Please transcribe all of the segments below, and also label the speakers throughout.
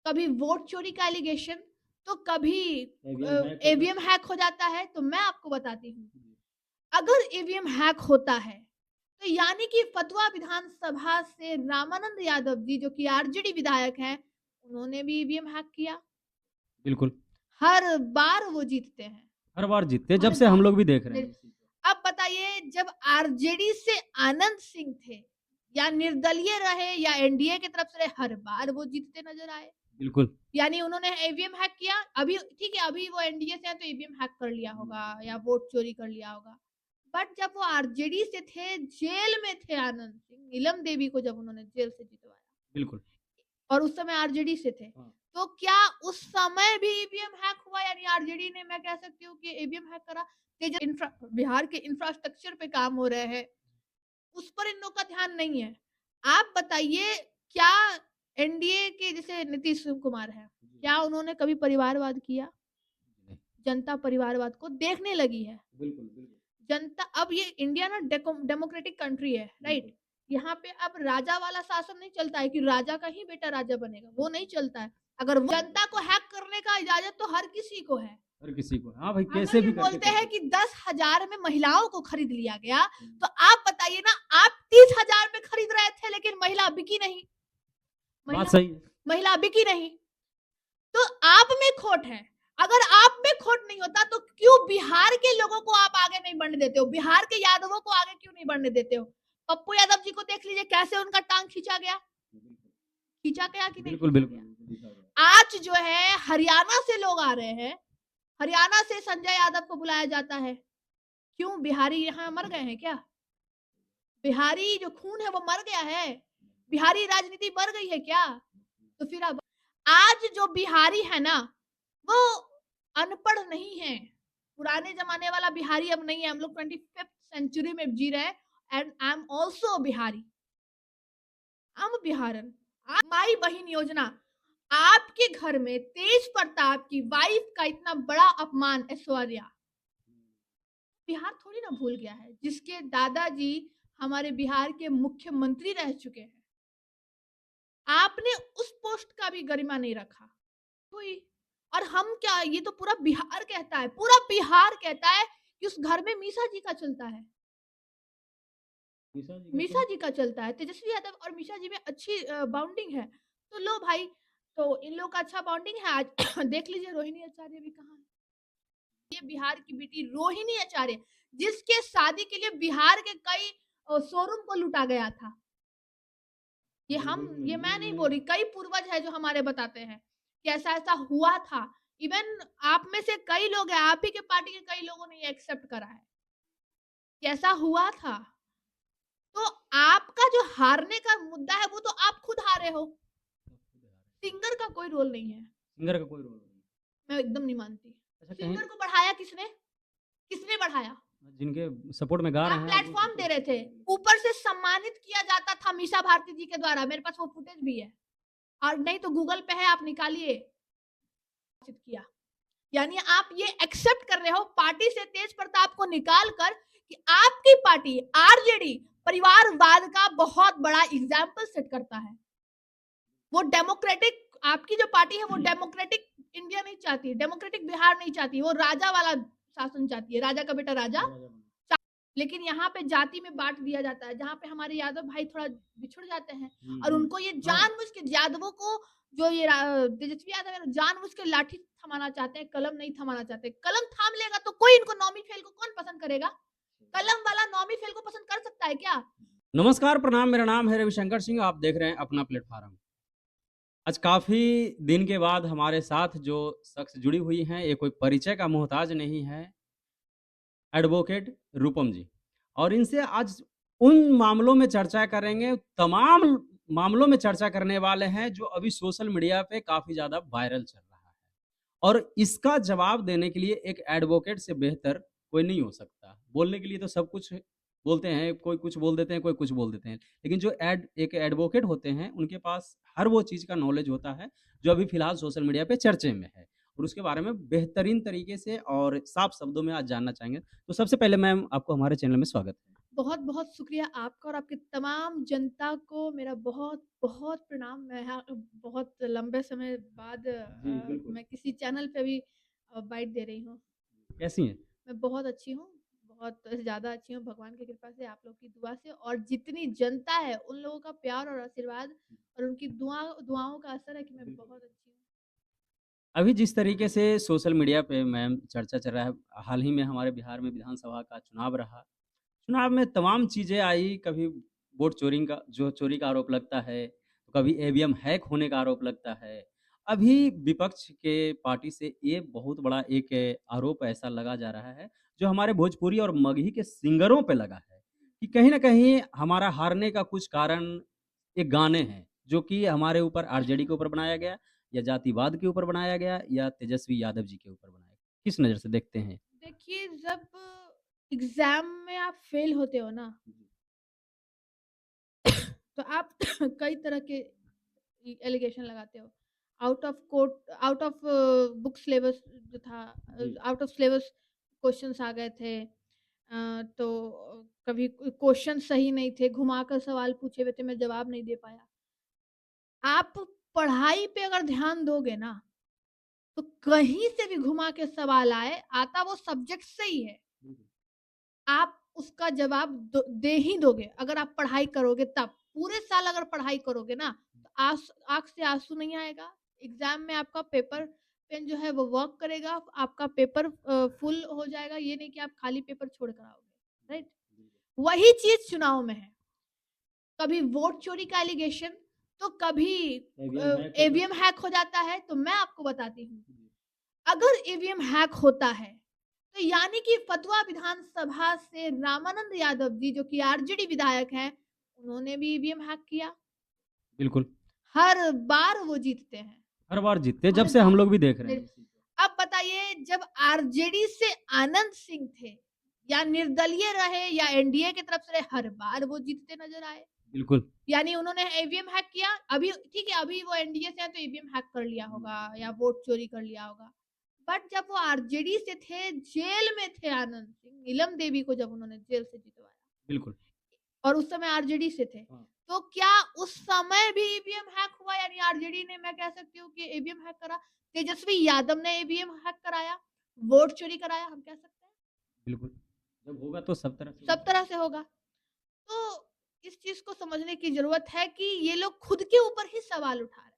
Speaker 1: कभी वोट चोरी का एलिगेशन, तो कभी
Speaker 2: ईवीएम हैक
Speaker 1: ईवीएम हैक
Speaker 2: हो
Speaker 1: हो जाता है। तो मैं आपको बताती हूँ, अगर ईवीएम हैक होता है, तो यानी कि फतवा विधानसभा से रामानंद यादव जी जो कि आरजेडी विधायक हैं, उन्होंने भी ईवीएम हैक किया।
Speaker 2: बिल्कुल,
Speaker 1: हर बार वो जीतते हैं,
Speaker 2: हर बार जीतते हैं, जब
Speaker 1: हर
Speaker 2: से हम
Speaker 1: बार।
Speaker 2: लोग भी देख रहे हैं इसी को।
Speaker 1: अब बताइए, जब आरजेडी से आनंद सिंह थे, या निर्दलीय रहे या एनडीए की तरफ से रहे, हर बार वो जीतते नजर आए।
Speaker 2: बिल्कुल।
Speaker 1: यानी उन्होंने ईवीएम हैक किया। अभी ठीक है, अभी वो एनडीए से है तो ईवीएम हैक कर लिया होगा या वोट चोरी कर लिया होगा। बट जब वो आरजेडी से थे, जेल में थे आनंद सिंह, नीलम देवी को जब उन्होंने जेल से जितवाया,
Speaker 2: बिल्कुल।
Speaker 1: और उस समय आरजेडी से थे,
Speaker 2: हाँ।
Speaker 1: तो क्या उस समय भी ईवीएम हैक हुआ? यानी आरजेडी ने, मैं कह सकती हूँ कि ईवीएम हैक करा। बिहार के इंफ्रास्ट्रक्चर पे काम हो रहे हैं, उस पर इन लोग का ध्यान नहीं है। आप बताइए, क्या एनडीए के जैसे नीतीश कुमार है, क्या उन्होंने कभी परिवारवाद किया? जनता परिवारवाद को देखने लगी है।
Speaker 2: बिल्कुल, बिल्कुल।
Speaker 1: जनता, अब ये इंडिया ना डेमोक्रेटिक कंट्री है, राइट? यहाँ पे अब राजा वाला शासन नहीं चलता है कि राजा का ही बेटा राजा बनेगा, वो नहीं चलता है। अगर जनता को हैक करने का इजाजत तो हर किसी को है।
Speaker 2: हर किसी को, हाँ भाई,
Speaker 1: अगर
Speaker 2: कैसे
Speaker 1: ये
Speaker 2: भी करके
Speaker 1: बोलते
Speaker 2: कर
Speaker 1: हैं
Speaker 2: सकते
Speaker 1: कि 10,000 में महिलाओं को खरीद लिया गया, तो आप बताइए ना, आप 30,000 में खरीद रहे थे लेकिन महिला बिकी नहीं।
Speaker 2: बात सही है।
Speaker 1: महिला बिकी नहीं, तो आप में खोट है। अगर आप में खोट नहीं होता तो क्यों बिहार के लोगों को आप आगे नहीं बढ़ने देते हो? बिहार के यादवों को आगे क्यों नहीं बढ़ने देते हो? पप्पू यादव जी को देख लीजिए, कैसे उनका टांग खींचा गया, खींचा गया कि नहीं
Speaker 2: बिल्कुल,
Speaker 1: खींचा
Speaker 2: बिल्कुल,
Speaker 1: गया?
Speaker 2: दिखा गया।
Speaker 1: आज जो है हरियाणा से लोग आ रहे हैं, हरियाणा से संजय यादव को बुलाया जाता है। क्यों? बिहारी यहाँ मर गए हैं क्या? बिहारी जो खून है वो मर गया है? बिहारी राजनीति मर गई है क्या? तो फिर अब आज जो बिहारी है ना, वो अनपढ़ नहीं है। पुराने जमाने वाला बिहारी अब नहीं है। हम लोग 25th सेंचुरी में जी रहे हैं, and I am also Bihari. हम बिहारन। माई बहन योजना, आपके घर में तेज प्रताप की वाइफ का इतना बड़ा अपमान, ऐश्वर्या, बिहार थोड़ी ना भूल गया है, जिसके दादाजी हमारे बिहार के मुख्यमंत्री रह चुके हैं। आपने उस पोस्ट का भी गरिमा नहीं रखा हुई। और हम क्या, ये तो पूरा बिहार कहता है, पूरा बिहार कहता है कि उस घर में मीसा जी का चलता है, मीसा जी का चलता है। तेजस्वी यादव और मीसा जी में अच्छी बाउंडिंग है। तो लो भाई, तो इन लोग का अच्छा बाउंडिंग है। आज देख लीजिए, रोहिणी आचार्य भी कहाँ है। ये बिहार की बेटी रोहिणी आचार्य, जिसके शादी के लिए बिहार के कई शोरूम को लूटा गया था। ये मैं नहीं बोल रही, कई पूर्वज है जो हमारे बताते हैं कि ऐसा ऐसा हुआ था। इवन आप में से कई लोग हैं, आप ही के पार्टी के कई लोगों ने ये एक्सेप्ट करा है कि ऐसा हुआ था। तो आपका जो हारने का मुद्दा है, वो तो आप खुद हारे हो। सिंगर का कोई रोल नहीं है।
Speaker 2: सिंगर का कोई रोल नहीं।
Speaker 1: मैं एकदम नहीं मानती।
Speaker 2: अच्छा, कहीं
Speaker 1: सिंगर को बढ़ाया किसने? किसने बढ़ाया?
Speaker 2: जिनके सपोर्ट में गा
Speaker 1: आप
Speaker 2: रहे हैं वो
Speaker 1: प्लेटफॉर्म दे रहे थे, ऊपर से सम्मानित किया जाता था मीसा भारती जी के द्वारा। मेरे पास वो फुटेज भी है, और नहीं तो गूगल पे है, आप निकालिए। किया, यानी आप ये एक्सेप्ट कर रहे हो पार्टी से तेज प्रताप को निकाल कर कि आपकी पार्टी आरजेडी परिवारवाद का बहुत बड़ा एग्जाम्पल सेट करता है। वो डेमोक्रेटिक, आपकी जो पार्टी है वो डेमोक्रेटिक इंडिया नहीं चाहती, डेमोक्रेटिक बिहार नहीं चाहती, वो राजा वाला शासन चाहती है, राजा का बेटा राजा। लेकिन यहाँ पे जाति में बांट दिया जाता है, जहाँ पे हमारे यादव भाई थोड़ा बिछुड़ जाते हैं, और उनको ये जानबूझ के, यादवों को, जो ये तेजस्वी यादव है, जानबूझ के लाठी थमाना चाहते हैं, कलम नहीं थमाना चाहते। कलम थाम लेगा तो कोई इनको नौमी फेल को कौन पसंद करेगा? कलम वाला नौमी फेल को पसंद कर सकता है क्या?
Speaker 2: नमस्कार, प्रणाम, मेरा नाम है रविशंकर सिंह, आप देख रहे हैं अपना प्लेटफॉर्म। आज काफ़ी दिन के बाद हमारे साथ जो शख्स जुड़ी हुई हैं, ये कोई परिचय का मोहताज नहीं है, एडवोकेट रूपम जी। और इनसे आज उन मामलों में चर्चा करेंगे, तमाम मामलों में चर्चा करने वाले हैं जो अभी सोशल मीडिया पे काफ़ी ज़्यादा वायरल चल रहा है। और इसका जवाब देने के लिए एक एडवोकेट से बेहतर कोई नहीं हो सकता। बोलने के लिए तो सब कुछ बोलते हैं, कोई कुछ बोल देते हैं, कोई कुछ बोल देते हैं। लेकिन जो एक एडवोकेट होते हैं, उनके पास हर वो चीज़ का नॉलेज होता है, जो अभी फ़िलहाल सोशल मीडिया पे चर्चे में है। और उसके बारे में बेहतरीन तरीके से और साफ शब्दों में आज जानना चाहेंगे। तो सबसे पहले मैम, आपको हमारे चैनल में स्वागत है।
Speaker 1: बहुत-बहुत शुक्रिया आपका और आपकी तमाम जनता को मेरा बहुत-बहुत प्रणाम। मैं यहाँ बहुत लंबे समय बाद
Speaker 2: जी, बिल्कुल।
Speaker 1: मैं किसी चैनल पे भी बाइट दे रही हूँ।
Speaker 2: कैसी हैं?
Speaker 1: मैं बहुत अच्छी हूँ, बहुत ज़्यादा अच्छी हूँ भगवान की कृपा से, आप लोग की दुआ से और जितनी जनता है, उन लोगों का प्यार और आशीर्वाद और उनकी दुआओं का असर है कि मैं
Speaker 2: बिल्कुल।
Speaker 1: बहुत अच्छी हूँ।
Speaker 2: अभी जिस तरीके से सोशल मीडिया पे मैम चर्चा चल रहा है, हाल ही में हमारे बिहार में विधानसभा का चुनाव रहा। चुनाव में तमाम चीज़ें आई, कभी वोट चोरी का आरोप लगता है, तो कभी ईवीएम हैक होने का आरोप लगता है। अभी विपक्ष के पार्टी से ये बहुत बड़ा एक आरोप ऐसा लगा जा रहा है, जो हमारे भोजपुरी और मगही के सिंगरों पे लगा है, कि कहीं न कहीं हमारा हारने का कुछ कारण ये गाने हैं, जो कि हमारे ऊपर आरजेडी के ऊपर बनाया गया या जातिवाद के ऊपर बनाया गया या तेजस्वी यादव जी के ऊपर बनाया गया। किस नज़र से देखते हैं?
Speaker 1: देखिए, जब एग्ज़ाम में आप फ़ेल होते हो ना, तो आप कई तरह के एलिगेशन लगाते हो। आउट ऑफ बुक सिलेबस जो था,
Speaker 2: जी।
Speaker 1: आउट ऑफ सिलेबस क्वेश्चंस आ गए थे। तो कभी क्वेश्चन सही नहीं थे, घुमाकर सवाल पूछे हुए थे, मैं जवाब नहीं दे पाया। आप पढ़ाई पे अगर ध्यान दोगे ना, तो कहीं से भी घुमा के सवाल आए, आता वो सब्जेक्ट से ही है। आप उसका जवाब दे ही दोगे अगर आप पढ़ाई करोगे तब। पूरे साल अगर पढ़ाई करोगे ना, तो आँख से आँसू नहीं आएगा। एग्ज़ाम में आपका पेपर पेन जो है वो वर्क करेगा, आपका पेपर फुल हो जाएगा, ये नहीं कि आप खाली पेपर छोड़ कर आओगे, राइट? वही चीज़ चुनाव में है। कभी वोट चोरी का एलिगेशन, तो कभी ईवीएम हैक हो जाता है। तो मैं आपको बताती हूँ, अगर ईवीएम हैक होता है, तो यानी कि फतुहा विधानसभा से रामानंद यादव जी जो कि आरजेडी विधायक हैं, उन्होंने भी ईवीएम हैक किया।
Speaker 2: बिल्कुल।
Speaker 1: हर बार वो जीतते हैं,
Speaker 2: हर बार जीतते हैं, जब
Speaker 1: हर
Speaker 2: से
Speaker 1: बार।
Speaker 2: हम लोग भी देख रहे हैं
Speaker 1: फिर
Speaker 2: इस चीज़ को।
Speaker 1: अब बताइए, जब आरजेडी से आनंद सिंह थे या निर्दलीय रहे या एनडीए की तरफ से रहे, हर बार वो जीतते नजर आए।
Speaker 2: बिल्कुल।
Speaker 1: यानी उन्होंने ईवीएम हैक किया। अभी ठीक है, अभी वो एनडीए से है तो ईवीएम हैक कर लिया होगा या वोट चोरी कर लिया होगा। बट जब वो आरजेडी से थे, जेल में थे आनंद सिंह, नीलम देवी को जब उन्होंने जेल से जितवाया
Speaker 2: बिल्कुल।
Speaker 1: और उस समय आरजेडी से थे,
Speaker 2: हाँ।
Speaker 1: तो क्या उस समय भी ईवीएम हैक हुआ? यानी आरजेडी ने, मैं कह सकती हूँ कि ईवीएम हैक करा। तेजस्वी यादव ने ईवीएम हैक कराया, वोट चोरी कराया, हम कह सकते हैं।
Speaker 2: बिल्कुल। जब होगा तो सब तरह से
Speaker 1: सब
Speaker 2: होगा।
Speaker 1: तरह से होगा। तो इस चीज़ को समझने की ज़रूरत है कि ये लोग खुद के ऊपर ही सवाल उठा रहे हैं।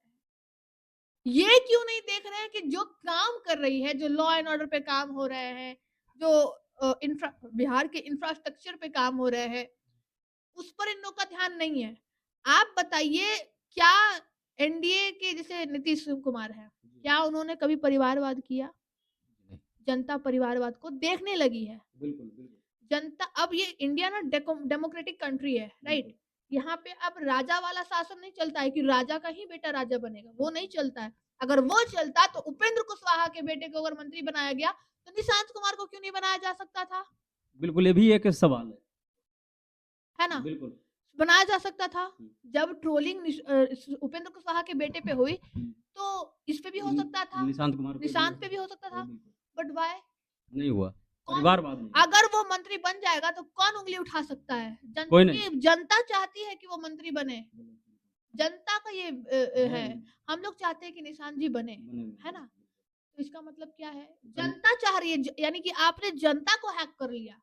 Speaker 1: ये क्यों नहीं देख रहे हैं कि जो काम कर रही है, जो लॉ एंड ऑर्डर पे काम हो रहे हैं, जो बिहार के इंफ्रास्ट्रक्चर पे काम हो रहे हैं, उस पर इन लोग का ध्यान नहीं है। आप बताइए, क्या एनडीए के जैसे नीतीश कुमार हैं, क्या उन्होंने कभी परिवारवाद किया?
Speaker 2: नहीं।
Speaker 1: जनता परिवारवाद को देखने लगी है।
Speaker 2: बिल्कुल, बिल्कुल।
Speaker 1: जनता, अब ये इंडिया ना डेमोक्रेटिक कंट्री है, राइट? यहाँ पे अब राजा वाला शासन नहीं चलता है कि राजा का ही बेटा राजा बनेगा, वो नहीं चलता है। अगर वो चलता तो उपेंद्र कुशवाहा के बेटे को अगर मंत्री बनाया गया, तो निशांत कुमार को क्यों नहीं बनाया जा सकता था?
Speaker 2: बिल्कुल, ये भी एक सवाल है।
Speaker 1: है ना?
Speaker 2: बिल्कुल।
Speaker 1: बनाया जा सकता था।
Speaker 2: हुँ।
Speaker 1: जब ट्रोलिंग उपेंद्र कुशवाहा के बेटे पे हुई,
Speaker 2: हुँ।
Speaker 1: तो इस पे भी हो सकता था,
Speaker 2: निशांत कुमार पे भी
Speaker 1: निशांत पे भी हो सकता था।
Speaker 2: बिल्कुल।
Speaker 1: But why?
Speaker 2: नहीं हुआ।
Speaker 1: कौन?
Speaker 2: परिवारवाद नहीं।
Speaker 1: अगर वो मंत्री बन जाएगा तो कौन उँगली उठा सकता है?
Speaker 2: कोई नहीं।
Speaker 1: जनता चाहती है कि वो मंत्री बने। जनता का ये है।
Speaker 2: है।
Speaker 1: हम लोग चाहते हैं कि निशांत जी बने,
Speaker 2: बने हुए
Speaker 1: है
Speaker 2: हैं।
Speaker 1: ना? तो इसका मतलब क्या है?
Speaker 2: बन
Speaker 1: जनता चाह रही है, यानी कि आपने जनता को हैक कर लिया।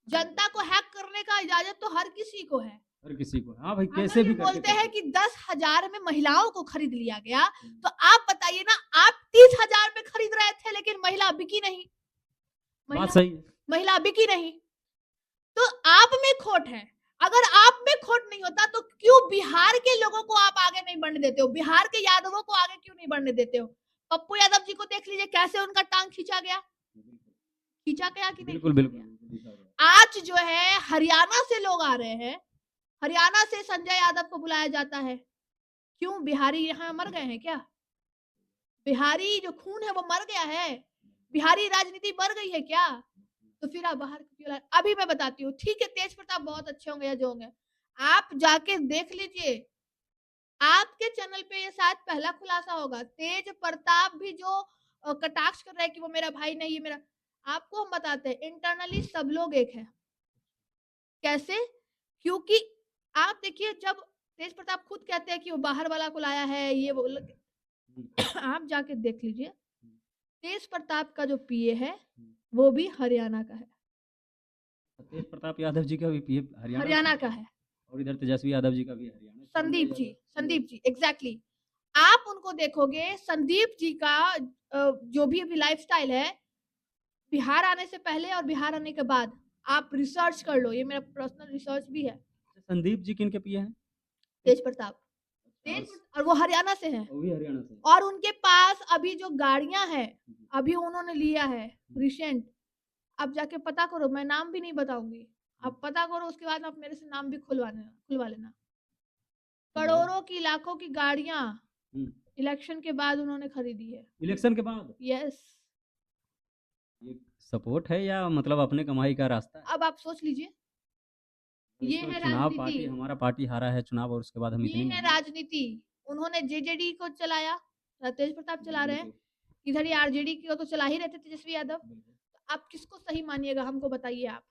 Speaker 1: जनता को हैक करने का इजाज़त तो हर किसी को है।
Speaker 2: हर किसी को। हाँ भाई,
Speaker 1: अगर
Speaker 2: कैसे
Speaker 1: ये
Speaker 2: भी करके
Speaker 1: बोलते
Speaker 2: कर
Speaker 1: हैं
Speaker 2: सकते
Speaker 1: कि 10,000 में महिलाओं को खरीद लिया गया,
Speaker 2: हैं।
Speaker 1: तो आप बताइए ना, आप 30,000 में खरीद रहे थे लेकिन महिला बिकी नहीं।
Speaker 2: बात
Speaker 1: महिला
Speaker 2: सही है।
Speaker 1: महिला बिकी नहीं। तो आप में खोट है। अगर आप में खोट नहीं होता तो क्यों बिहार के लोगों को आप आगे नहीं बढ़ने देते हो? बिहार के यादवों को आगे क्यों नहीं बढ़ने देते हो? पप्पू यादव जी को देख लीजिए, कैसे उनका टांग खींचा गया। खींचा गया कि नहीं
Speaker 2: बिल्कुल,
Speaker 1: खींचा
Speaker 2: बिल्कुल,
Speaker 1: गया?
Speaker 2: बिल्कुल, दिखा गया।
Speaker 1: आज जो है हरियाणा से लोग आ रहे हैं, हरियाणा से संजय यादव को बुलाया जाता है। क्यों? बिहारी यहाँ मर गए हैं क्या? बिहारी जो खून है वो मर गया है? बिहारी राजनीति मर गई है क्या? तो फिर आप बाहर क्यों लाए? अभी मैं बताती हूँ, ठीक है, तेज प्रताप बहुत अच्छे होंगे या जो होंगे, आप जाके देख लीजिए। आपके चैनल पे ये शायद पहला खुलासा होगा। तेज प्रताप भी जो कटाक्ष कर रहा है कि वो मेरा भाई नहीं, ये मेरा, आपको हम बताते हैं, इंटरनली सब लोग एक है। कैसे? क्योंकि आप देखिए, जब तेज प्रताप खुद कहते हैं कि वो बाहर वाला को लाया है, ये वो आप जाके देख लीजिए, तेज प्रताप का जो पीए है वो भी हरियाणा का है।
Speaker 2: तेज प्रताप यादव जी का भी पीए हरियाणा
Speaker 1: हरियाणा का है।
Speaker 2: और इधर तेजस्वी यादव जी का भी हरियाणा।
Speaker 1: संदीप जी एग्जैक्टली। आप उनको देखोगे, संदीप जी का जो भी अभी लाइफस्टाइल है, बिहार आने से पहले और बिहार आने के बाद, आप रिसर्च कर लो, ये मेरा पर्सनल रिसर्च भी है।
Speaker 2: संदीप जी किन के पीए हैं?
Speaker 1: तेज प्रताप, और वो हरियाणा से हैं,
Speaker 2: वो भी हरियाणा से।
Speaker 1: और उनके पास अभी जो गाड़ियां हैं, अभी उन्होंने लिया है रिसेंट, आप जाके पता करो, मैं नाम भी नहीं बताऊंगी, आप पता करो, उसके बाद आप मेरे से नाम भी खुलवा लेना। करोड़ों की, लाखों की गाड़ियां इलेक्शन के बाद उन्होंने खरीदी है।
Speaker 2: इलेक्शन के बाद?
Speaker 1: यस।
Speaker 2: ये सपोर्ट है या मतलब अपने कमाई का रास्ता है?
Speaker 1: अब आप सोच लीजिए, ये
Speaker 2: तो
Speaker 1: है
Speaker 2: चुनाव
Speaker 1: राजनीति,
Speaker 2: हमारा पार्टी हारा है चुनाव और उसके बाद हम
Speaker 1: ये
Speaker 2: इतनी
Speaker 1: है राजनीति। उन्होंने जेजेडी को चलाया, तेज प्रताप चला रहे हैं, इधर ही आरजेडी को तो चला ही रहते तेजस्वी यादव। तो आप किसको सही मानिएगा, हमको बताइए आप।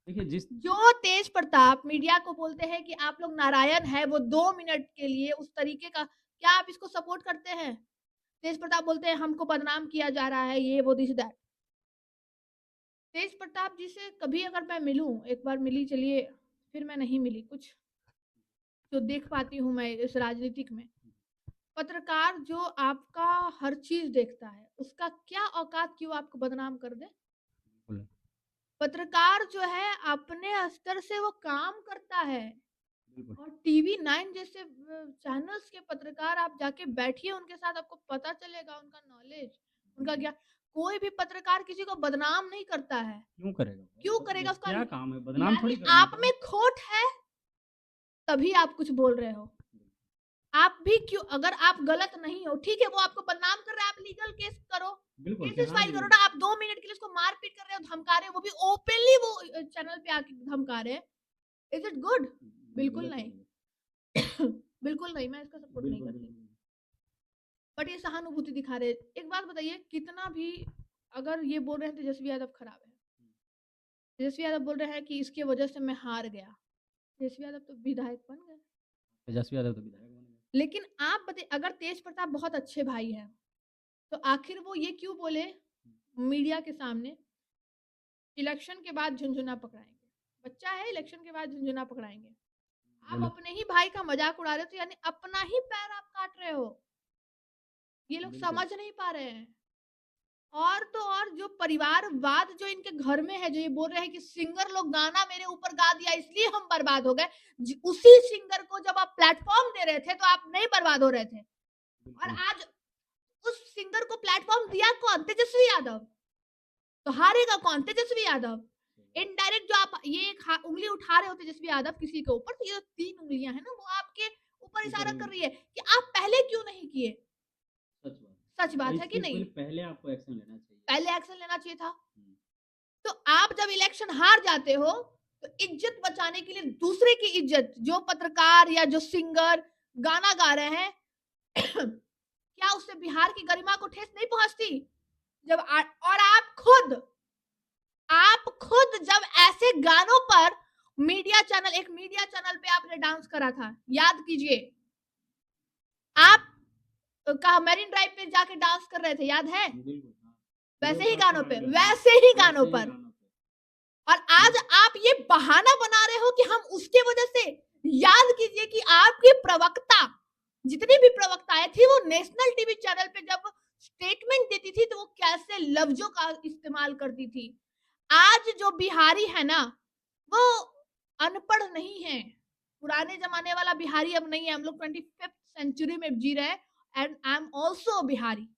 Speaker 2: देखिए,
Speaker 1: जो तेज प्रताप मीडिया को बोलते हैं कि आप लोग नारायण है, वो 2 मिनट के लिए उस तरीके का, क्या आप इसको सपोर्ट करते हैं? तेज प्रताप बोलते हैं हमको बदनाम किया जा रहा है, ये वो दिस दैट। तेज प्रताप जी से कभी अगर मैं मिलूं, एक बार मिली, चलिए, फिर मैं नहीं मिली, कुछ जो देख पाती हूँ मैं इस राजनीतिक में, पत्रकार जो आपका हर चीज देखता है, उसका क्या औकात कि वो आपको बदनाम कर दे? पत्रकार जो है अपने स्तर से वो काम करता है, और टीवी 9 जैसे चैनल्स के पत्रकार, आप जाके बैठिए उनके साथ, आपको पता चलेगा उनका नॉलेज, उनका ज्ञान। कोई भी पत्रकार किसी को बदनाम नहीं करता है।
Speaker 2: क्यों करेगा?
Speaker 1: क्यों करेगा? उसका
Speaker 2: क्या काम है? बदनाम थोड़ी
Speaker 1: यानी
Speaker 2: करना
Speaker 1: आप में खोट है, तभी आप कुछ बोल रहे हो। आप भी क्यों, अगर आप गलत नहीं हो, ठीक है, वो आपको बदनाम कर रहा है, आप लीगल केस करो, केसेस फाइल करो ना। आप 2 मिनट के लिए उसको मारपीट कर रहे हो, धमका रहे हो, वो भी ओपनली वो चैनल पे आके धमका रहे हैं। Is it good? बिल्कुल नहीं। बिल्कुल नहीं, मैं इसका सपोर्ट नहीं करती। बट ये सहानुभूति दिखा रहे। एक बात बताइए, कितना भी अगर ये बोल रहे हैं तेजस्वी यादव खराब है, तेजस्वी यादव बोल रहे हैं कि इसकी वजह से मैं हार गया, तेजस्वी यादव तो विधायक बन गए।
Speaker 2: तेजस्वी यादव तो विधायक बन गए।
Speaker 1: लेकिन आप बताइए, अगर तेज प्रताप बहुत अच्छे भाई हैं, तो आखिर वो ये क्यों बोले मीडिया के सामने, इलेक्शन के बाद झुनझुना पकड़ाएंगे? बच्चा है, इलेक्शन के बाद झुनझुना पकड़ाएंगे। आप अपने ही भाई का मजाक उड़ा रहे हो, तो यानी अपना ही पैर आप काट रहे हो। ये लोग समझ नहीं पा रहे हैं। और तो और जो परिवारवाद जो इनके घर में है, जो ये बोल रहे हैं कि सिंगर लोग गाना मेरे ऊपर गा दिया इसलिए हम बर्बाद हो गए, उसी सिंगर को जब आप प्लेटफॉर्म दे रहे थे तो आप नहीं बर्बाद हो रहे थे। और आज उस सिंगर को प्लेटफॉर्म दिया कौन? तेजस्वी यादव। तो हारेगा कौन? तेजस्वी यादव। इनडायरेक्ट जो आप ये उंगली उठा रहे हो तेजस्वी यादव किसी के ऊपर, तो ये 3 उंगलियां है ना, वो आपके ऊपर इशारा कर रही है कि आप पहले क्यों नहीं किए। सच बात है कि नहीं?
Speaker 2: पहले आपको एक्शन लेना चाहिए,
Speaker 1: पहले एक्शन लेना चाहिए था। तो आप जब इलेक्शन हार जाते हो, तो इज्जत बचाने के लिए दूसरे की इज्जत, जो पत्रकार या जो सिंगर गाना गा रहे हैं, क्या उससे बिहार की गरिमा को ठेस नहीं पहुंचती? जब और आप खुद जब ऐसे गानों पर एक मीडिया चैनल पे आपने डांस करा था, याद कीजिए, आप कहा मैरिन ड्राइव पे जाके डांस कर रहे थे, याद है? वैसे ही गानों पर। और आज आप ये बहाना बना रहे हो कि हम उसके वजह से, याद कीजिए कि आपके प्रवक्ता, जितनी भी प्रवक्ताएं थी, वो नेशनल टीवी चैनल पे जब स्टेटमेंट देती थी तो वो कैसे लफ्जों का इस्तेमाल करती थी। आज जो बिहारी है ना, वो अनपढ़ नहीं है, पुराने जमाने वाला बिहारी अब नहीं है। हम लोग 25th सेंचुरी में जी रहे हैं, and I am also Bihari,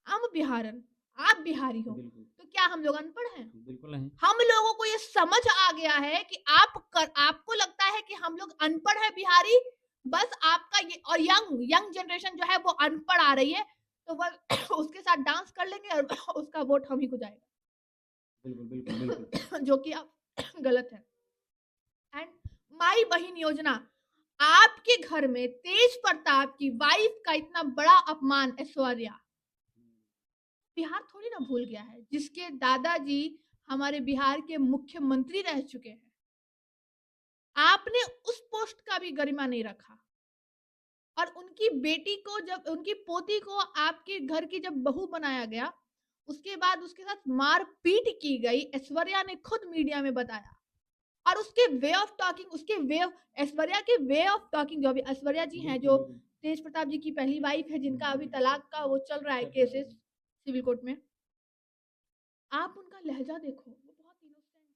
Speaker 1: हम बिहारन, आप बिहारी हो, तो क्या हम लोग अनपढ़ हैं?
Speaker 2: बिल्कुल नहीं।
Speaker 1: हम लोगों को ये समझ आ गया है कि आपको लगता है कि हम लोग अनपढ़ है बिहारी, बस आपका ये, और यंग जनरेशन जो है वो अनपढ़ आ रही है, तो बस उसके साथ डांस कर लेंगे और उसका वोट हम ही को जाएगा।
Speaker 2: बिल्कुल।
Speaker 1: जो कि आप गलत है। एंड माई बहन योजना, आपके घर में तेज प्रताप की वाइफ का इतना बड़ा अपमान, ऐश्वर्या, बिहार थोड़ी ना भूल गया है, जिसके दादाजी हमारे बिहार के मुख्यमंत्री रह चुके हैं। आपने उस पोस्ट का भी गरिमा नहीं रखा और उनकी बेटी को, जब उनकी पोती को आपके घर की जब बहू बनाया गया, उसके बाद उसके साथ मारपीट की गई, ऐश्वर्या ने खुद मीडिया में बताया। और उसके वे ऑफ टॉकिंग, ऐश्वर्या के वे ऑफ टॉकिंग, जो अभी ऐश्वर्या जी हैं, जो तेज प्रताप जी की पहली वाइफ है, जिनका अभी तलाक का वो चल रहा है केसेस सिविल कोर्ट में, आप उनका लहजा देखो, वो बहुत इनोसेंट है।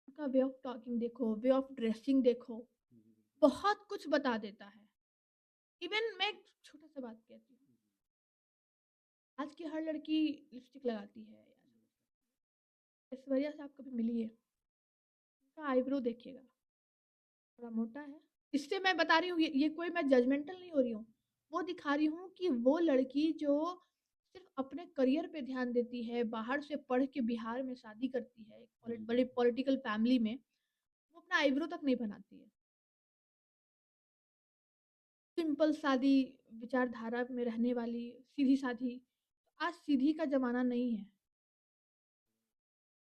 Speaker 1: उनका वे ऑफ टॉकिंग देखो, वे ऑफ ड्रेसिंग देखो, बहुत कुछ बता देता है। इवन मैं एक छोटा सा बात कहती हूँ, आज की हर लड़की लिपस्टिक लगाती है। ऐश्वर्या से आप कभी मिलिए, उनका आईब्रो देखिएगा, थोड़ा मोटा है। इससे मैं बता रही हूँ, ये कोई मैं जजमेंटल नहीं हो रही हूँ, वो दिखा रही हूँ कि वो लड़की जो सिर्फ अपने करियर पे ध्यान देती है, बाहर से पढ़ के बिहार में शादी करती है, बड़े पॉलिटिकल फैमिली में, वो अपना आईब्रो तक नहीं बनाती है। सिंपल सादी विचारधारा में रहने वाली, सीधी साधी। आज सीधी का जमाना नहीं है।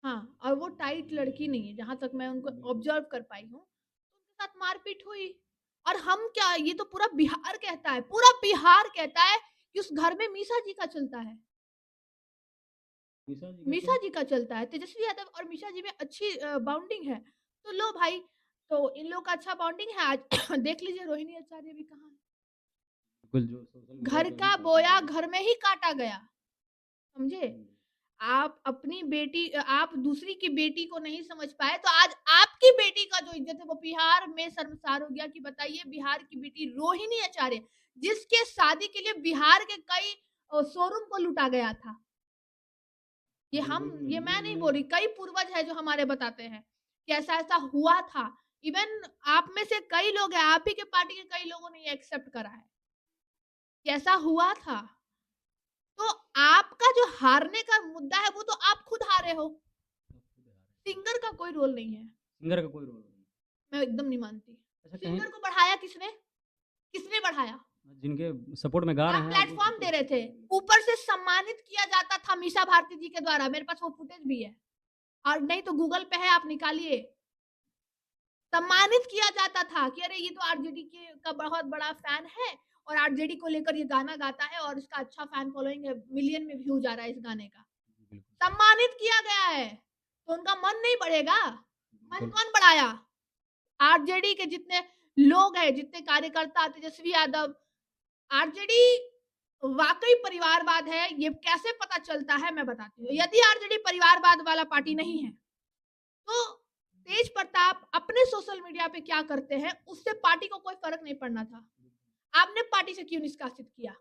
Speaker 1: हाँ, और वो टाइट लड़की नहीं है, जहां तक मैं उनको ऑब्जर्व कर पाई हूँ। उनके साथ मारपीट हुई, और हम क्या, ये तो पूरा बिहार कहता है, पूरा बिहार कहता है कि उस घर में मीसा जी का चलता है, मीसा जी का चलता है। तेजस्वी यादव और मीसा जी में अच्छी बाउंडिंग है, तो लो भाई, तो इन लोग का अच्छा बाउंडिंग है। आज देख लीजिए रोहिणी आचार्य भी कहाँ है।
Speaker 2: बिल्कुल, जो सोशल मीडिया
Speaker 1: घर
Speaker 2: पे
Speaker 1: का
Speaker 2: अभी
Speaker 1: बोया
Speaker 2: चल
Speaker 1: घर में ही काटा गया, समझे। आप अपनी बेटी, आप दूसरी की बेटी को नहीं समझ पाए, तो आज आपकी बेटी का जो इज्जत है वो बिहार में शर्मसार हो गया। कि बताइए, बिहार की बेटी रोहिणी आचार्य, जिसके शादी के लिए बिहार के कई शोरूम को लूटा गया था। ये मैं नहीं बोल रही, कई पूर्वज है जो हमारे बताते हैं कि ऐसा ऐसा हुआ था। इवन आप में से कई लोग हैं, आप ही के पार्टी के कई लोगों ने एक्सेप्ट करा है कि ऐसा हुआ था। तो आपका जो हारने का मुद्दा है, वो तो आप खुद हारे हो, सिंगर का कोई रोल नहीं है।
Speaker 2: सिंगर का कोई रोल नहीं।
Speaker 1: मैं एकदम नहीं मानती।
Speaker 2: अच्छा, कहीं
Speaker 1: सिंगर को बढ़ाया किसने? किसने बढ़ाया?
Speaker 2: जिनके सपोर्ट में गा
Speaker 1: आप
Speaker 2: रहे हैं वो
Speaker 1: प्लेटफॉर्म दे रहे थे, ऊपर से सम्मानित किया जाता था मीसा भारती जी के द्वारा। मेरे पास वो फुटेज भी है, और नहीं तो गूगल पे है, आप निकालिए। सम्मानित किया जाता था कि अरे ये तो आरजेडी के का बहुत बड़ा फैन है, और आरजेडी को लेकर ये गाना गाता है, और इसका अच्छा फैन फॉलोइंग है, मिलियन में व्यू जा रहा है इस गाने का। सम्मानित किया गया है, तो उनका मन नहीं बढ़ेगा? मन कौन बढ़ाया? आरजेडी के जितने लोग हैं, जितने कार्यकर्ता, तेजस्वी यादव। आरजेडी वाकई परिवारवाद है, ये कैसे पता चलता है मैं बताती हूँ। यदि आरजेडी परिवारवाद वाला पार्टी नहीं है, तो तेज प्रताप अपने सोशल मीडिया पे क्या करते हैं, उससे पार्टी को कोई फर्क नहीं पड़ना था। आपने पार्टी से क्यों निष्कासित किया?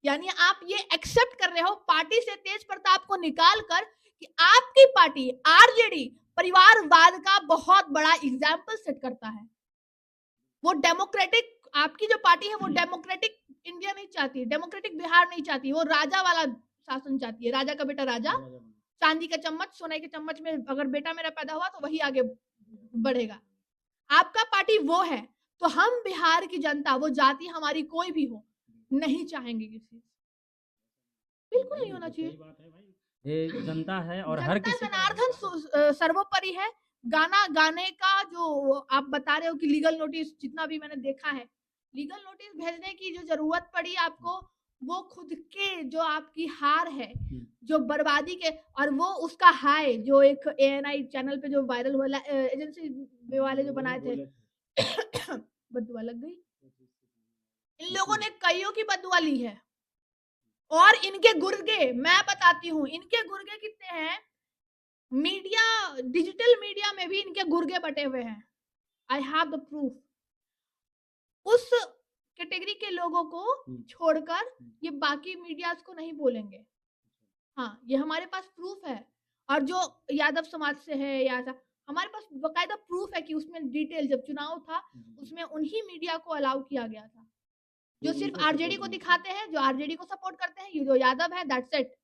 Speaker 1: यानी आप ये एक्सेप्ट कर रहे हो पार्टी से तेज प्रताप को निकाल कर, कि आपकी पार्टी आरजेडी परिवारवाद का बहुत बड़ा एग्जाम्पल सेट करता है। वो डेमोक्रेटिक, आपकी जो पार्टी है वो डेमोक्रेटिक इंडिया नहीं चाहती, डेमोक्रेटिक बिहार नहीं चाहती, वो राजा वाला शासन चाहती है। राजा का बेटा राजा, चांदी का चम्मच सोने के चम्मच में अगर बेटा मेरा पैदा हुआ तो वही आगे बढ़ेगा। आपका पार्टी वो है, तो हम बिहार की जनता, वो जाति हमारी कोई भी हो, नहीं चाहेंगे किसी, बिल्कुल नहीं होना चाहिए।
Speaker 2: ये जनता है और हर
Speaker 1: जनता
Speaker 2: किसी का
Speaker 1: जनार्दन सर्वोपरि है। गाना गाने का जो आप बता रहे हो कि लीगल नोटिस, जितना भी मैंने देखा है, लीगल नोटिस भेजने की जो जरूरत पड़ी आपको, वो खुद के जो आपकी हार है, जो बर्बादी के, और वो उसका हाय जो एक एएनआई चैनल पे जो वायरल हुआ, एजेंसी वाले जो बनाए थे, बदुआ लग गई। इन लोगों ने कईयों की बदुआ ली है, और इनके गुर्गे, मैं बताती हूँ इनके गुर्गे कितने हैं। मीडिया, डिजिटल मीडिया में भी इनके गुर्गे बटे हुए हैं। I have the proof. उस कैटेगरी के लोगों को छोड़कर ये बाकी मीडियाज को नहीं बोलेंगे। हाँ, ये हमारे पास प्रूफ है। और जो यादव समाज से है, या हमारे पास बकायदा प्रूफ है कि उसमें डिटेल, जब चुनाव था उसमें उन्हीं मीडिया को अलाउ किया गया था, जो सिर्फ आरजेडी को दिखाते हैं, जो आरजेडी को सपोर्ट करते हैं, ये जो यादव है, दैट्स इट।